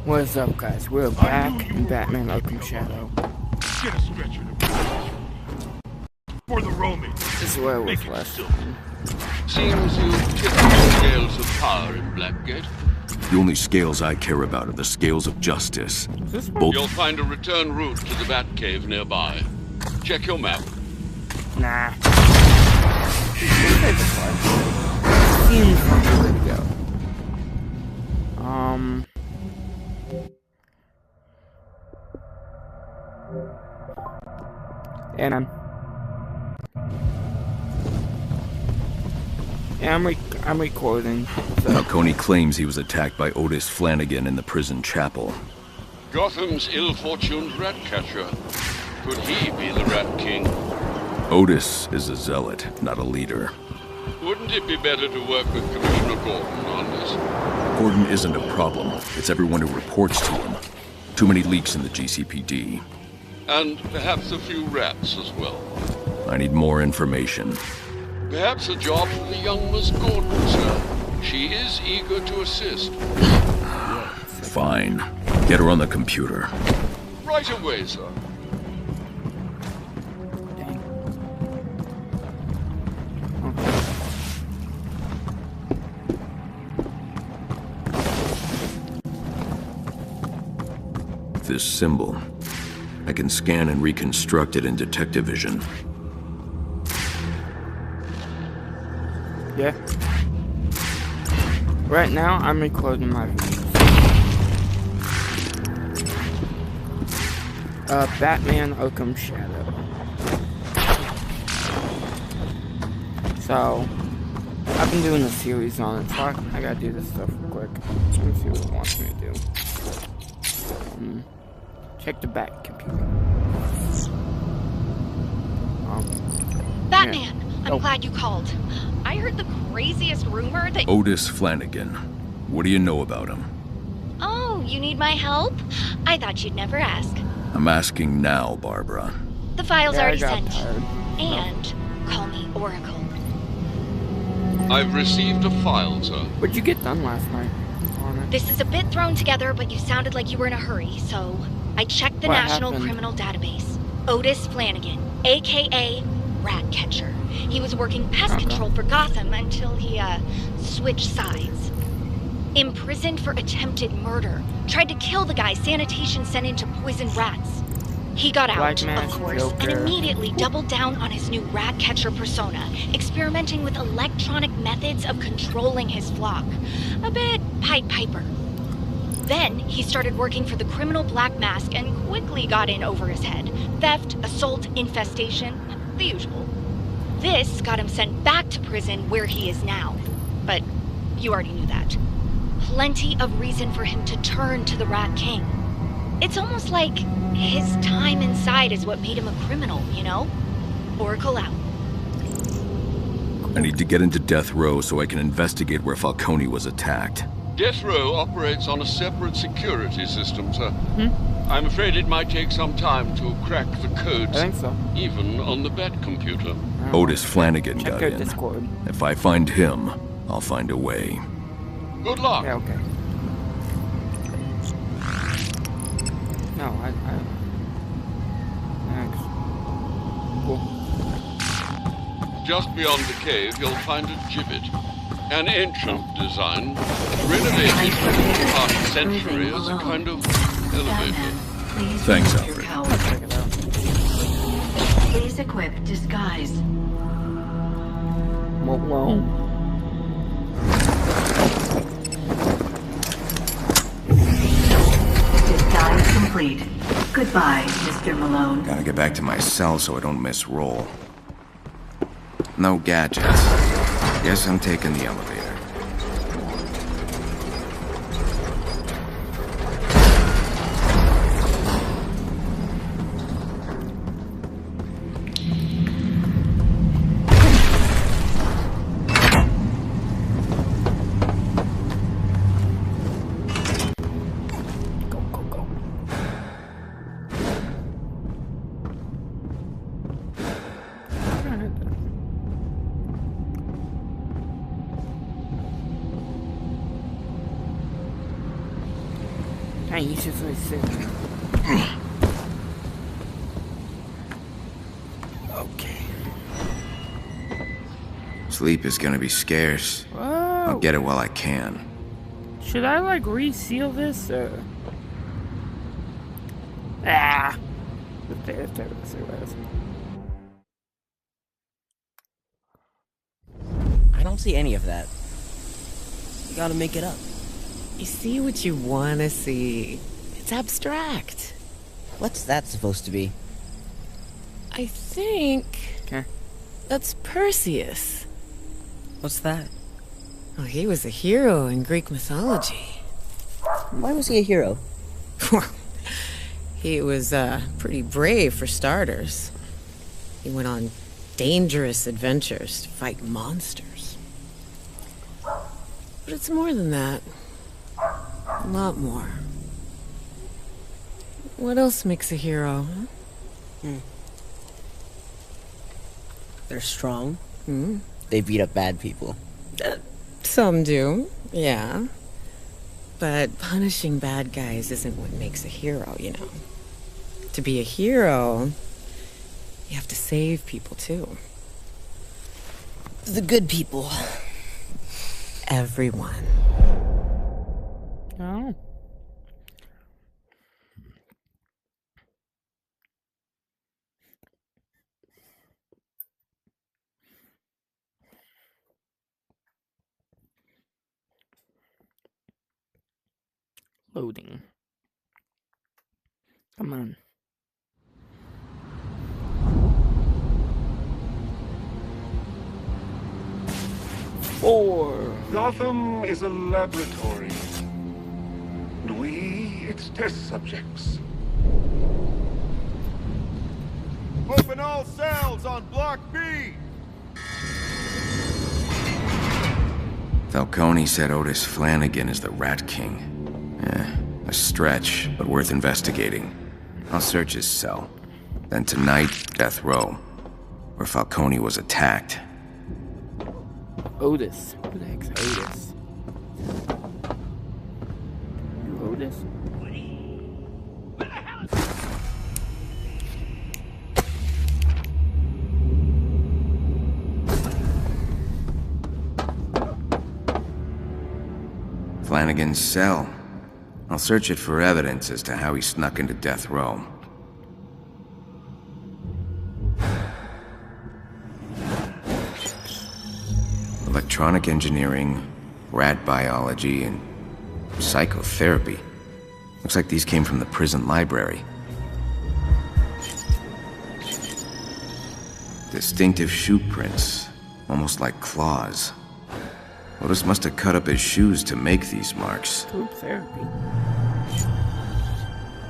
What's up, guys? We're back in Batman Arkham Shadow. Get a stretcher for the roaming. This is where it was last. Seems you tipped the scales of power in Blackgate. The only scales I care about are the scales of justice. You'll find a return route to the Batcave nearby. Check your map. Nah. Seems like the way to go. And I'm recording. So. Falcone claims he was attacked by Otis Flanagan in the prison chapel. Gotham's ill-fortuned rat catcher. Could he be the Rat King? Otis is a zealot, not a leader. Wouldn't it be better to work with Commissioner Gordon on this? Gordon isn't a problem. It's everyone who reports to him. Too many leaks in the GCPD. And perhaps a few rats as well. I need more information. Perhaps a job for the young Miss Gordon, sir. She is eager to assist. Fine. Get her on the computer. Right away, sir. This symbol. I can scan and reconstruct it in detective vision. Yeah. Right now, I'm recording my videos. Batman Arkham Shadow. So, I've been doing a series on it, so I gotta do this stuff real quick. Let me see what it wants me to do. Check the back computer. Batman, yeah. I'm glad you called. I heard the craziest rumor that... Otis Flanagan. What do you know about him? Oh, you need my help? I thought you'd never ask. I'm asking now, Barbara. The file's already sent. Tired. And call me Oracle. I've received a file, sir. What'd you get done last night on it? This is a bit thrown together, but you sounded like you were in a hurry, so I checked the What National happened? Criminal Database. Otis Flanagan, a.k.a. Rat Catcher. He was working pest control for Gotham until he, switched sides. Imprisoned for attempted murder. Tried to kill the guy sanitation sent in to poison rats. He got out, Black Mask, of course, Joker. and immediately doubled down on his new Rat Catcher persona, experimenting with electronic methods of controlling his flock. A bit Pied Piper. Then, he started working for the criminal Black Mask and quickly got in over his head. Theft, assault, infestation, the usual. This got him sent back to prison where he is now. But you already knew that. Plenty of reason for him to turn to the Rat King. It's almost like his time inside is what made him a criminal, you know? Oracle out. I need to get into Death Row so I can investigate where Falcone was attacked. Death Row operates on a separate security system, sir. I'm afraid it might take some time to crack the codes. I think so. Even on the Bat computer. Otis Flanagan Check got out in. Discord. If I find him, I'll find a way. Good luck. Yeah, okay. No, Thanks. Cool. Just beyond the cave, you'll find a gibbet. An ancient design, renovated for the past century as a kind of elevator. Thanks, Alfred. Check it out. Please equip disguise. Malone. Disguise complete. Goodbye, Mr. Malone. Gotta get back to my cell so I don't miss roll. No gadgets. Guess I'm taking the elevator. Hey, you should really sit. Okay. Sleep is gonna be scarce. Whoa. I'll get it while I can. Should I like reseal this or? Ah. Let's see what it is. I don't see any of that. You gotta make it up. You see what you want to see. It's abstract. What's that supposed to be? I think Okay. that's Perseus. What's that? Oh, he was a hero in Greek mythology. Why was he a hero? He was pretty brave for starters. He went on dangerous adventures to fight monsters. But it's more than that. A lot more. What else makes a hero? Huh? They're strong. Hmm? They beat up bad people. Some do, yeah. But punishing bad guys isn't what makes a hero, you know. To be a hero, you have to save people too. The good people. Everyone. Oh. Loading. Come on. Four. Gotham is a laboratory. And we, its test subjects. Open all cells on Block B! Falcone said Otis Flanagan is the Rat King. A stretch, but worth investigating. I'll search his cell. Then tonight, death row, where Falcone was attacked. Otis. Who the heck's Otis? You Otis? Flanagan's cell. I'll search it for evidence as to how he snuck into death row. Electronic engineering, rat biology, and psychotherapy. Looks like these came from the prison library. Distinctive shoe prints, almost like claws. Otis must have cut up his shoes to make these marks. Group therapy.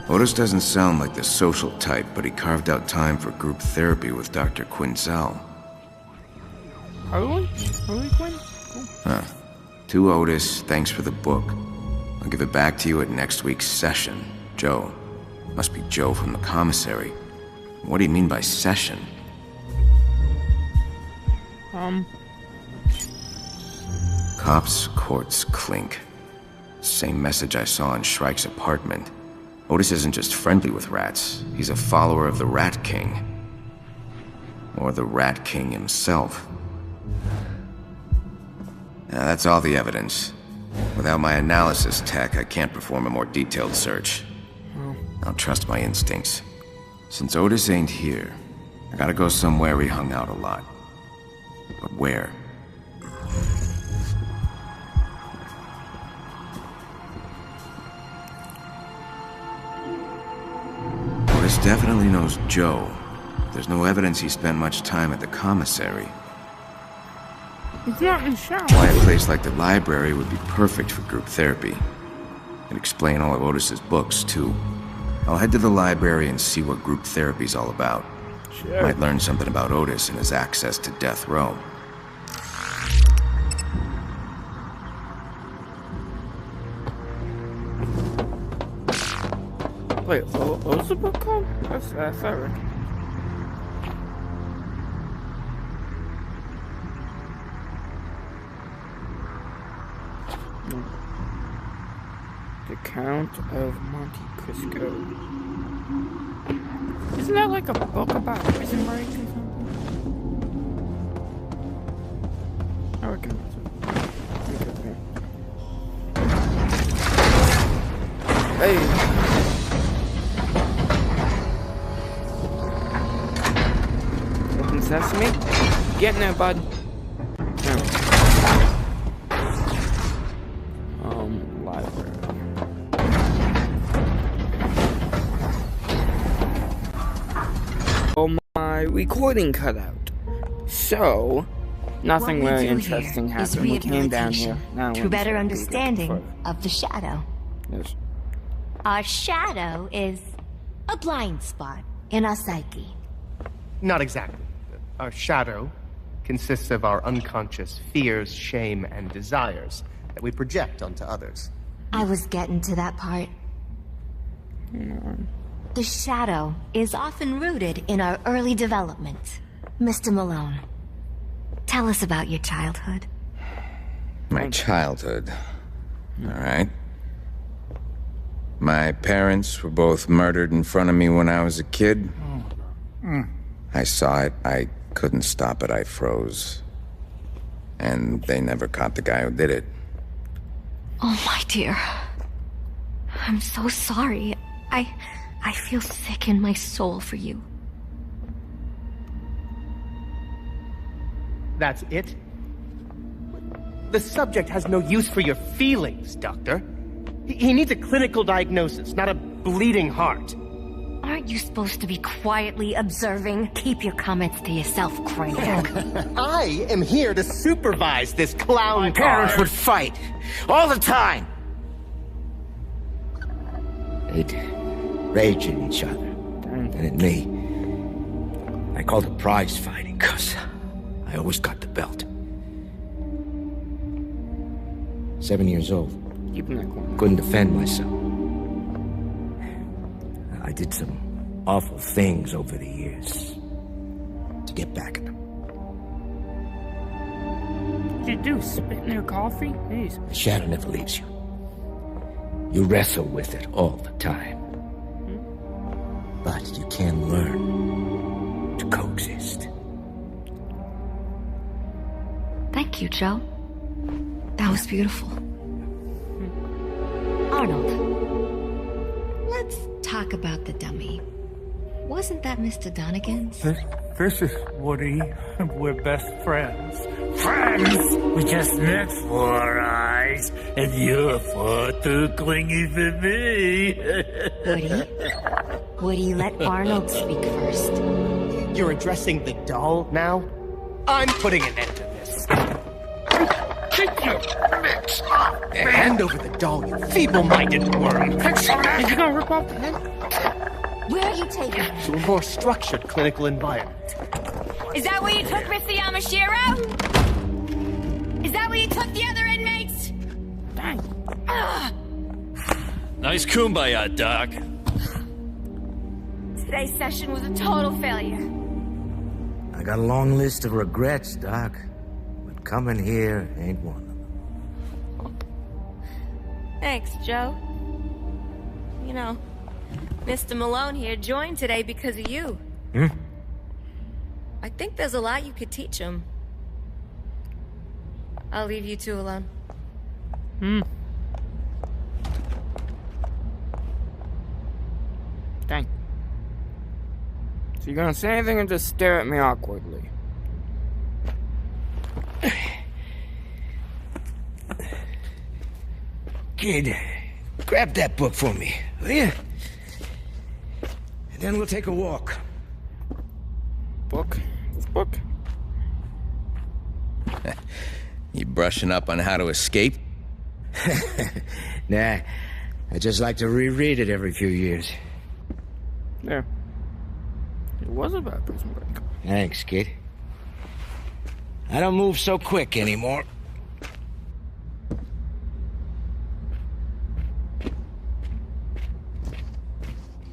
Otis doesn't sound like the social type, but he carved out time for group therapy with Dr. Quinzel. Harley? Harley Quinn? Cool. Huh. To Otis, thanks for the book. I'll give it back to you at next week's session. Joe. Must be Joe from the commissary. What do you mean by session? Cops, courts, clink. Same message I saw in Shrike's apartment. Otis isn't just friendly with rats. He's a follower of the Rat King. Or the Rat King himself. Now, that's all the evidence. Without my analysis tech, I can't perform a more detailed search. I'll trust my instincts. Since Otis ain't here, I gotta go somewhere he hung out a lot. But where? Otis definitely knows Joe. There's no evidence he spent much time at the commissary. It's not in the shower. Why a place like the library would be perfect for group therapy. And explain all of Otis's books, too. I'll head to the library and see what group therapy's all about. Sure. Might learn something about Otis and his access to death row. Wait, what's the book called? That's Eric. The Count of Monte Cristo. Isn't that like a book about prison break or something? I reckon that's it. Hey! Open sesame? Get in there, bud. Library. Oh, my recording cut out. So, nothing really interesting happened. We came down here. Now to better understanding of the shadow. Yes. Our shadow is a blind spot in our psyche. Not exactly. Our shadow consists of our unconscious fears, shame, and desires that we project onto others. I was getting to that part. The shadow is often rooted in our early development. Mr. Malone, tell us about your childhood. My childhood. All right. My parents were both murdered in front of me when I was a kid. I saw it. I couldn't stop it. I froze. And they never caught the guy who did it. Oh, my dear. I'm so sorry. I feel sick in my soul for you. That's it? The subject has no use for your feelings, Doctor. He needs a clinical diagnosis, not a bleeding heart. Aren't you supposed to be quietly observing? Keep your comments to yourself, Craig. I am here to supervise this clown My parents would fight all the time. They'd rage at each other and at me. I called it prize fighting because I always got the belt. 7 years old. Couldn't defend myself. I did some awful things over the years to get back at them. What'd you do? Spit in their coffee? Jeez. The shadow never leaves you. You wrestle with it all the time. But you can learn to coexist. Thank you, Joe. That was beautiful. Arnold, let's talk about the dummy. Wasn't that Mr. Donegan's? This is Woody. We're best friends. Friends! We just met 4 eyes, and you're far too clingy for me. Woody, let Arnold speak first. You're addressing the doll now? I'm putting an end to this. Hand over the doll, you feeble-minded worm. Is he gonna rip off the head? Where are you taking him? To a more structured clinical environment. Is that where you took Mr. Yamashiro? Is that where you took the other inmates? Dang. Nice kumbaya, Doc. Today's session was a total failure. I got a long list of regrets, Doc. But coming here ain't one of them. Thanks, Joe. You know, Mr. Malone here joined today because of you. I think there's a lot you could teach him. I'll leave you two alone. Dang. So you're gonna say anything and just stare at me awkwardly? Kid, grab that book for me, will you? And then we'll take a walk. Book? This book? You brushing up on how to escape? Nah, I just like to reread it every few years. Yeah. It was about prison break. Thanks, kid. I don't move so quick anymore.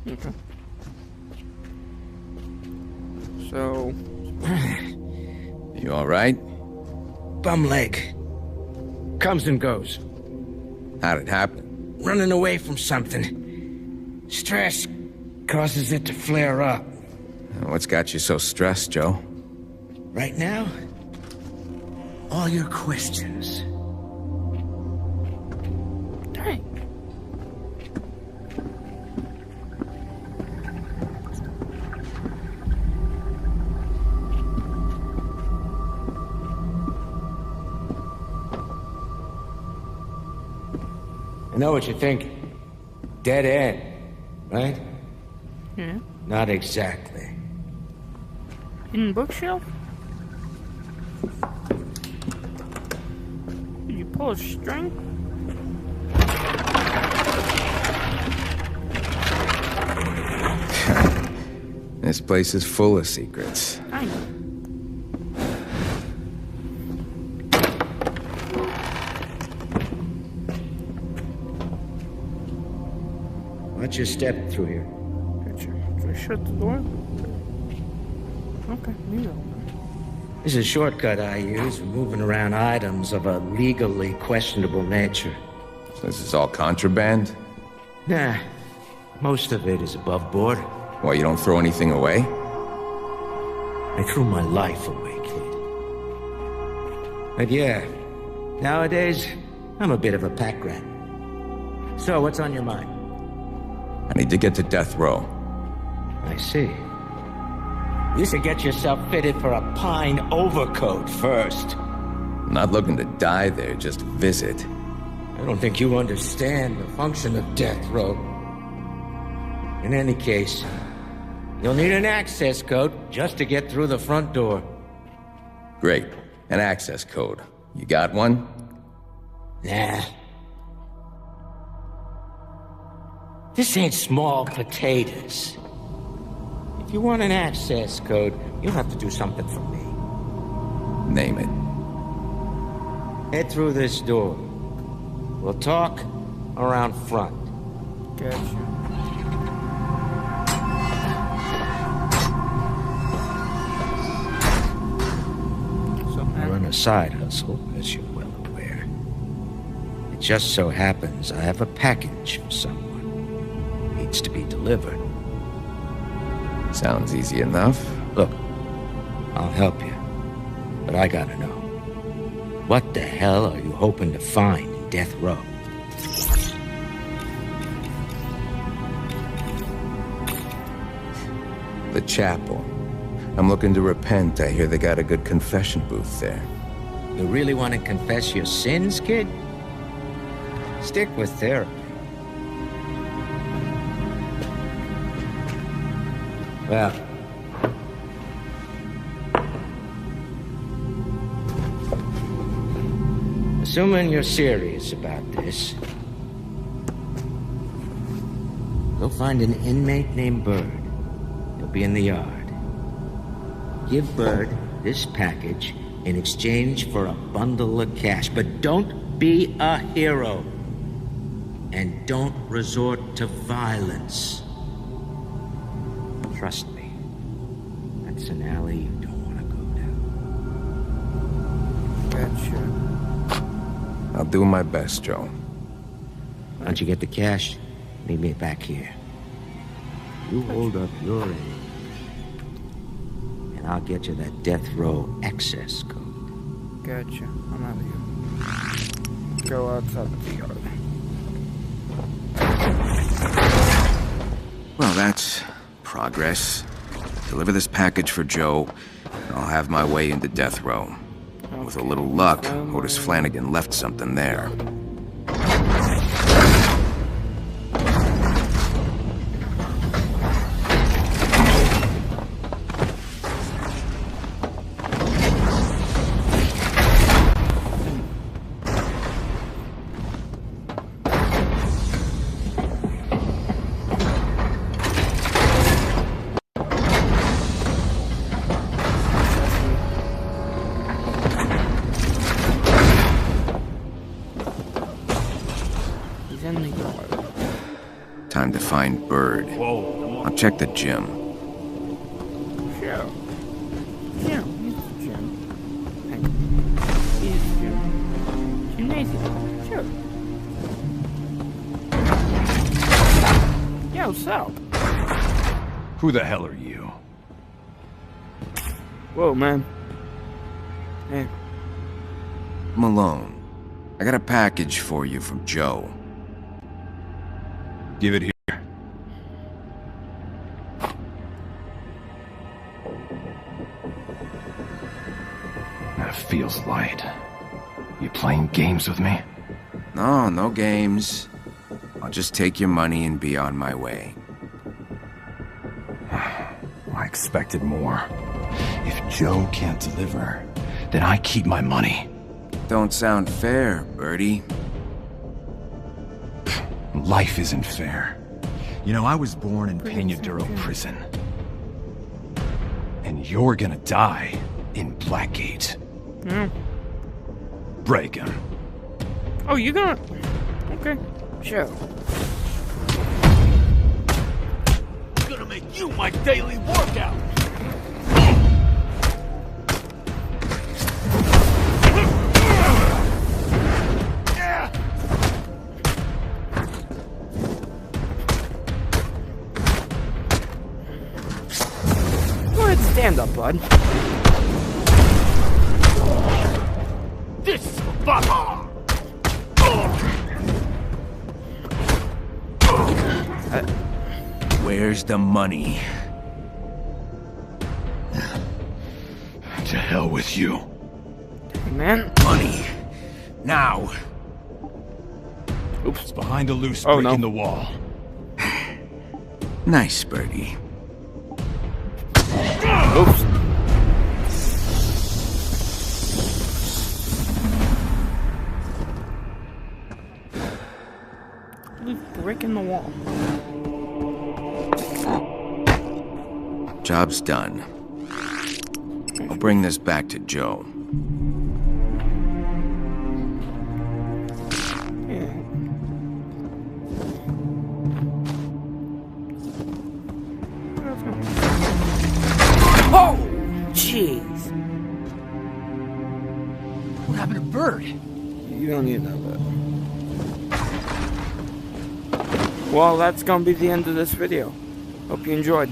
Okay. So... You alright? Bum leg. Comes and goes. How'd it happen? running away from something. Stress causes it to flare up. What's got you so stressed, Joe? Right now, all your questions. Dang. I know what you're thinking. Dead end, right? Yeah. Not exactly. Hidden bookshelf? Did you pull a string? This place is full of secrets. I know. Watch your step through here. Gotcha. Should I shut the door? Okay, you go. This is a shortcut I use for moving around items of a legally questionable nature. So this is all contraband? Nah, most of it is above board. Why, you don't throw anything away? I threw my life away, kid. But yeah, nowadays, I'm a bit of a pack rat. So, what's on your mind? I need to get to death row. I see. You should get yourself fitted for a pine overcoat first. I'm not looking to die there, just visit. I don't think you understand the function of death row. In any case, you'll need an access code just to get through the front door. Great. An access code. You got one? Nah. This ain't small potatoes. If you want an access code, you'll have to do something for me. Name it. Head through this door. We'll talk around front. Gotcha. I run a side hustle, as you're well aware. It just so happens I have a package for someone. Needs to be delivered. Sounds easy enough. Look, I'll help you. But I gotta know. What the hell are you hoping to find in Death Row? The chapel. I'm looking to repent. I hear they got a good confession booth there. You really want to confess your sins, kid? Stick with therapy. Well, assuming you're serious about this, go find an inmate named Bird. He'll be in the yard. Give Bird this package in exchange for a bundle of cash, but don't be a hero. And don't resort to violence. Trust me, that's an alley you don't want to go down. Gotcha. I'll do my best, Joe. Once you get the cash, meet me back here. You hold up your end, and I'll get you that death row access code. Gotcha. I'm out of here. Go outside the yard. Well, that's progress. Deliver this package for Joe, and I'll have my way into death row. Okay. With a little luck, Otis Flanagan left something there. Time to find Bird. Whoa. I'll check the gym. Sure. Yeah, he's the gym. He's the gym. Gymnasium. Sure. what's up? Who the hell are you? Whoa, man. Hey. Malone, I got a package for you from Joe. Give it here. That feels light. You playing games with me? No, no games. I'll just take your money and be on my way. I expected more. If Joe can't deliver, then I keep my money. Don't sound fair, Birdie. Life isn't fair. You know, I was born in Peñadero prison. And you're gonna die in Blackgate. Break him. Oh, you gonna... Okay, sure. I'm gonna make you my daily workout! Go ahead and stand up, bud. This is for Baba! Where's the money? To hell with you. Hey, man. Money. Now. Oops. It's behind a loose brick in the wall. Nice, Birdie. Oops. Loose brick in the wall. Job's done. I'll bring this back to Joe. Oh, jeez. What happened to Bird? You don't need that. Well, that's gonna be the end of this video. Hope you enjoyed.